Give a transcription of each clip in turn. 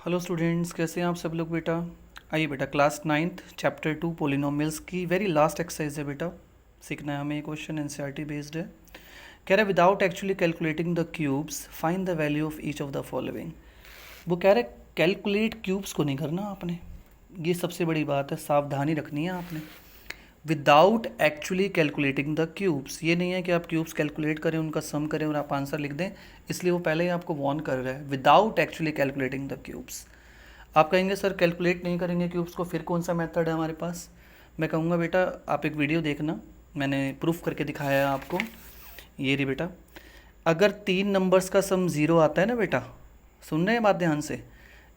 Hello students, कैसे हैं आप सब लोग बेटा। आइए बेटा, क्लास नाइन्थ चैप्टर 2 पोलिनोमियल्स की वेरी लास्ट एक्सरसाइज है बेटा। सीखना है हमें, ये क्वेश्चन एनसीईआरटी बेस्ड है। कह रहा है without actually calculating the cubes find the value of each of the following. वो कह रहे कैलकुलेट क्यूब्स को नहीं करना आपने, ये सबसे बड़ी बात है, सावधानी रखनी है आपने। Without actually calculating the cubes, ये नहीं है कि आप क्यूब्स कैलकुलेट करें, उनका सम करें और आप आंसर लिख दें। इसलिए वो पहले ही आपको वार्न कर रहा है, without actually calculating the cubes. आप कहेंगे सर कैलकुलेट नहीं करेंगे क्यूब्स को, फिर कौन सा मेथड है हमारे पास। मैं कहूँगा बेटा आप एक वीडियो देखना, मैंने प्रूफ करके दिखाया है आपको। ये रही बेटा, अगर 3 नंबर्स का सम ज़ीरो आता है ना बेटा, सुन रहे हैं बात ध्यान से।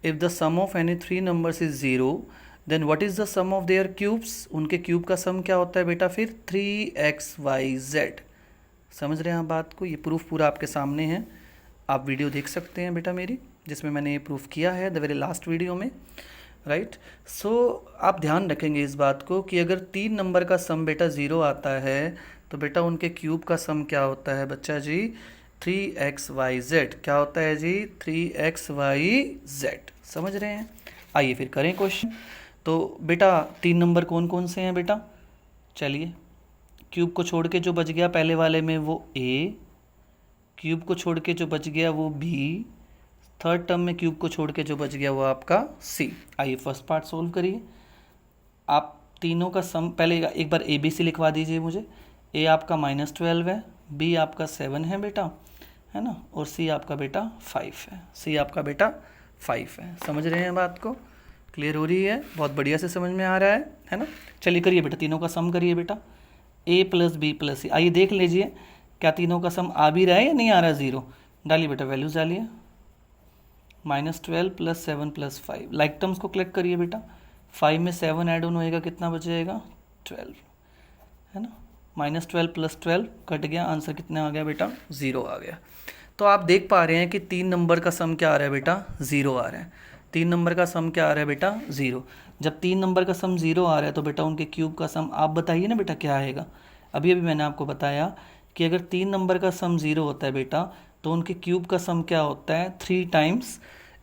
If the sum of any 3 numbers is zero, then what is the sum of their cubes. उनके क्यूब का सम क्या होता है बेटा, फिर 3xyz। समझ रहे हैं आप बात को। ये प्रूफ पूरा आपके सामने है, आप वीडियो देख सकते हैं बेटा मेरी, जिसमें मैंने ये प्रूफ किया है द वेरी लास्ट वीडियो में, राइट। सो आप ध्यान रखेंगे इस बात को कि अगर 3 नंबर का सम बेटा ज़ीरो आता है तो बेटा उनके क्यूब का सम क्या होता है बच्चा जी, 3xyz। क्या होता है जी, 3xyz। समझ रहे हैं। आइए फिर करें क्वेश्चन। तो बेटा 3 नंबर कौन कौन से हैं बेटा, चलिए। क्यूब को छोड़ के जो बच गया पहले वाले में वो ए, क्यूब को छोड़ के जो बच गया वो बी, थर्ड टर्म में क्यूब को छोड़ के जो बच गया वो आपका सी। आइए फर्स्ट पार्ट सोल्व करिए। आप तीनों का सम पहले एक बार ए बी सी लिखवा दीजिए मुझे। ए आपका -12 है, बी आपका 7 है बेटा, है ना, और सी आपका बेटा 5 है। सी आपका बेटा 5 है। समझ रहे हैं बात को, क्लियर हो रही है, बहुत बढ़िया से समझ में आ रहा है ना। चलिए करिए बेटा, तीनों का सम करिए बेटा, ए प्लस बी प्लस सी। आइए देख लीजिए क्या तीनों का सम आ भी रहा है या नहीं आ रहा है। ज़ीरो डालिए बेटा, वैल्यूज डालिए। -12 + 7 + 5, लाइक टर्म्स को कलेक्ट करिए बेटा। 5 में 7 ऐड ऑन होएगा, कितना बचेगा 12, है ना। -12 + 12 कट गया, आंसर कितना आ गया बेटा, 0 आ गया। तो आप देख पा रहे हैं कि 3 नंबर का सम क्या आ रहा है बेटा, 0 आ रहा है। 3 नंबर का सम क्या आ रहा है बेटा, 0। जब 3 नंबर का सम 0 आ रहा है तो बेटा उनके क्यूब का सम आप बताइए ना बेटा क्या आएगा। अभी अभी मैंने आपको बताया कि अगर 3 नंबर का सम 0 होता है बेटा तो उनके क्यूब का सम क्या होता है, 3 टाइम्स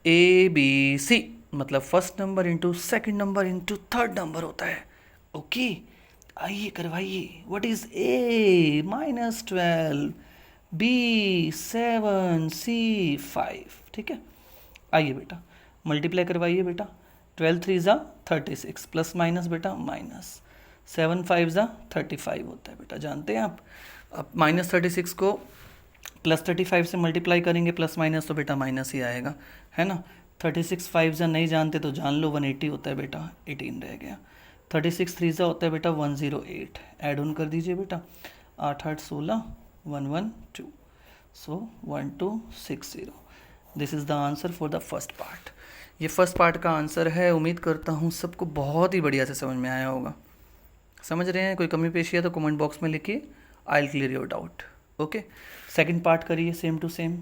ए बी सी, मतलब first number into second number into third number होता है। ओके, आइए करवाइए। व्हाट इज ए, -12, बी 7, सी 5, ठीक है। आइए बेटा मल्टीप्लाई करवाइए बेटा। 12 3 ज़ा 36 प्लस माइनस बेटा माइनस 7 5 ज़ा 35 होता है बेटा, जानते हैं आप। अब -36 को +35 से मल्टीप्लाई करेंगे प्लस माइनस तो बेटा माइनस ही आएगा, है ना। 36 5 ज़ा नहीं जानते तो जान लो 180 होता है बेटा, 18 रह गया। 36 3 ज़ा होता है बेटा 108, ऐड ऑन कर दीजिए बेटा। 8 8 16, 112, सो 1260। This is the answer for the first part. ये फर्स्ट पार्ट का आंसर है। उम्मीद करता हूँ सबको बहुत ही बढ़िया से समझ में आया होगा। समझ रहे हैं, कोई कमी पेशी है तो कमेंट बॉक्स में लिखिए, I will clear your doubt. Okay, second part करिए सेम टू सेम।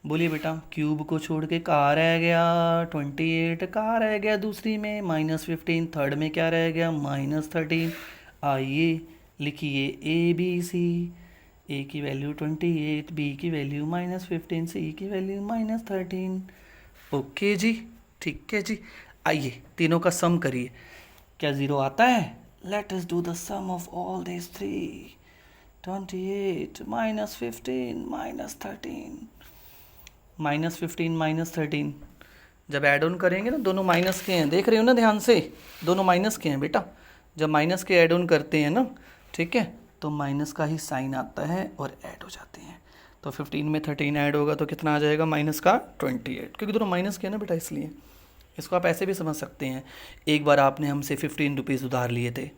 बोलिए बेटा, क्यूब को छोड़ के कहाँ रह गया, 28 कहाँ रह गया दूसरी में, -15, थर्ड में क्या रह गया, -13। आइए लिखिए ए बी सी। ए की वैल्यू 28, बी की वैल्यू -15, सी की वैल्यू -13। ओके जी, ठीक है जी। आइए तीनों का सम करिए। क्या ज़ीरो आता है, let us do the sum of all this three. 28 -15 -13, -15 -13 जब ऐड ऑन करेंगे ना, दोनों माइनस के हैं, देख रहे हो ना ध्यान से, दोनों माइनस के हैं बेटा। जब माइनस के ऐड ऑन करते हैं ना, ठीक है, तो माइनस का ही साइन आता है और ऐड हो जाते हैं। तो 15 में 13 ऐड होगा तो कितना आ जाएगा, माइनस का 28, क्योंकि दोनों माइनस के हैं ना बेटा, इसलिए। इसको आप ऐसे भी समझ सकते हैं, एक बार आपने हमसे 15 रुपीज़ उधार लिए थे,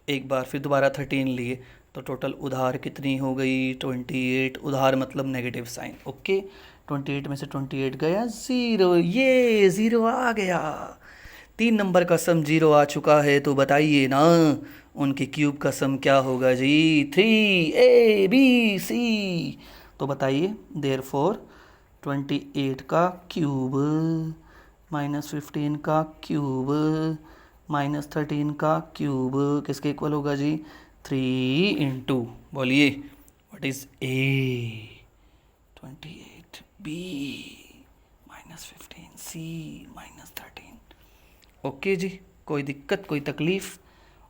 एक बार फिर दोबारा 13 लिए, तो टोटल उधार कितनी हो गई, 28। उधार मतलब नेगेटिव साइन, ओके। 28 में से 28 गया 0, ये 0 आ गया। 3 नंबर का सम 0 आ चुका है, तो बताइए ना उनके क्यूब का सम क्या होगा जी, 3 ABC। तो बताइए, देयर फोर 28 का क्यूब -15 का क्यूब -13 का क्यूब किसके इक्वल होगा जी, 3 इंटू, बोलिए what is A, 28, B -15 C -13। Okay जी, कोई दिक्कत कोई तकलीफ़?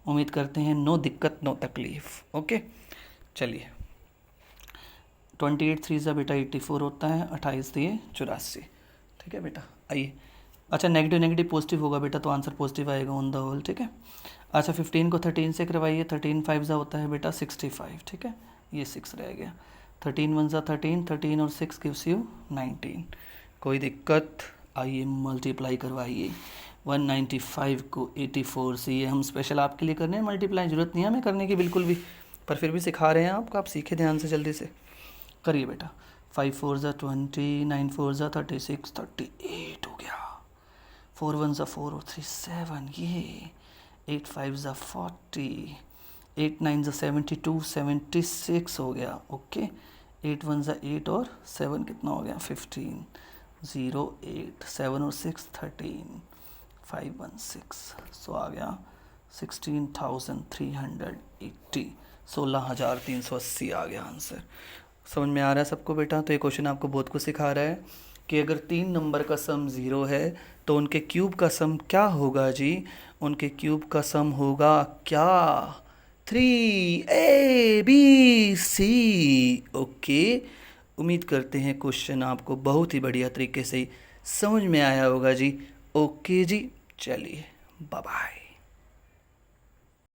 उम्मीद करते हैं नो दिक्कत नो तकलीफ़। ओके चलिए, 28 3 ज़ा बेटा 84 होता है, 28 दिए 84। ठीक है बेटा, आइए। अच्छा, नेगेटिव नेगेटिव पॉजिटिव होगा बेटा, तो आंसर पॉजिटिव आएगा ऑन द होल। ठीक है। अच्छा, 15 को 13 से करवाइए, 13 5 ज़ा होता है बेटा 65। ठीक है, ये 6 रह गया। 13 1 ज़ा 13, 13 और 6 गिव्स यू 19। कोई दिक्कत? आइए मल्टीप्लाई करवाइए। 195 को 84 से, ये हम स्पेशल आपके लिए करने हैं मल्टीप्लाई, ज़रूरत नहीं है हमें करने की बिल्कुल भी, पर फिर भी सिखा रहे हैं आपको, आप सीखे ध्यान से जल्दी से करिए बेटा। 5 4 ज़ा 20, 9 4 ज़ा 36, 38 हो गया। 4 1 ज़ा 4 और 3 7, ये 8 5 ज़ा 40, 8 9 ज़ा 72, 76 हो गया। ओके, 8 1 ज़ा 8 और 7 कितना हो गया 15, 0 8 7 और 6 13, 5 1 6, सो आ गया 16,380, 16,380 आ गया आंसर। समझ में आ रहा है सबको बेटा? तो ये क्वेश्चन आपको बहुत कुछ सिखा रहा है कि अगर 3 नंबर का सम 0 है तो उनके क्यूब का सम क्या होगा जी? उनके क्यूब का सम होगा क्या? 3ABC। ओके, उम्मीद करते हैं क्वेश्चन आपको बहुत ही बढ़िया तरीके से समझ में आया होगा जी। ओके जी, चलिए बाय बाय।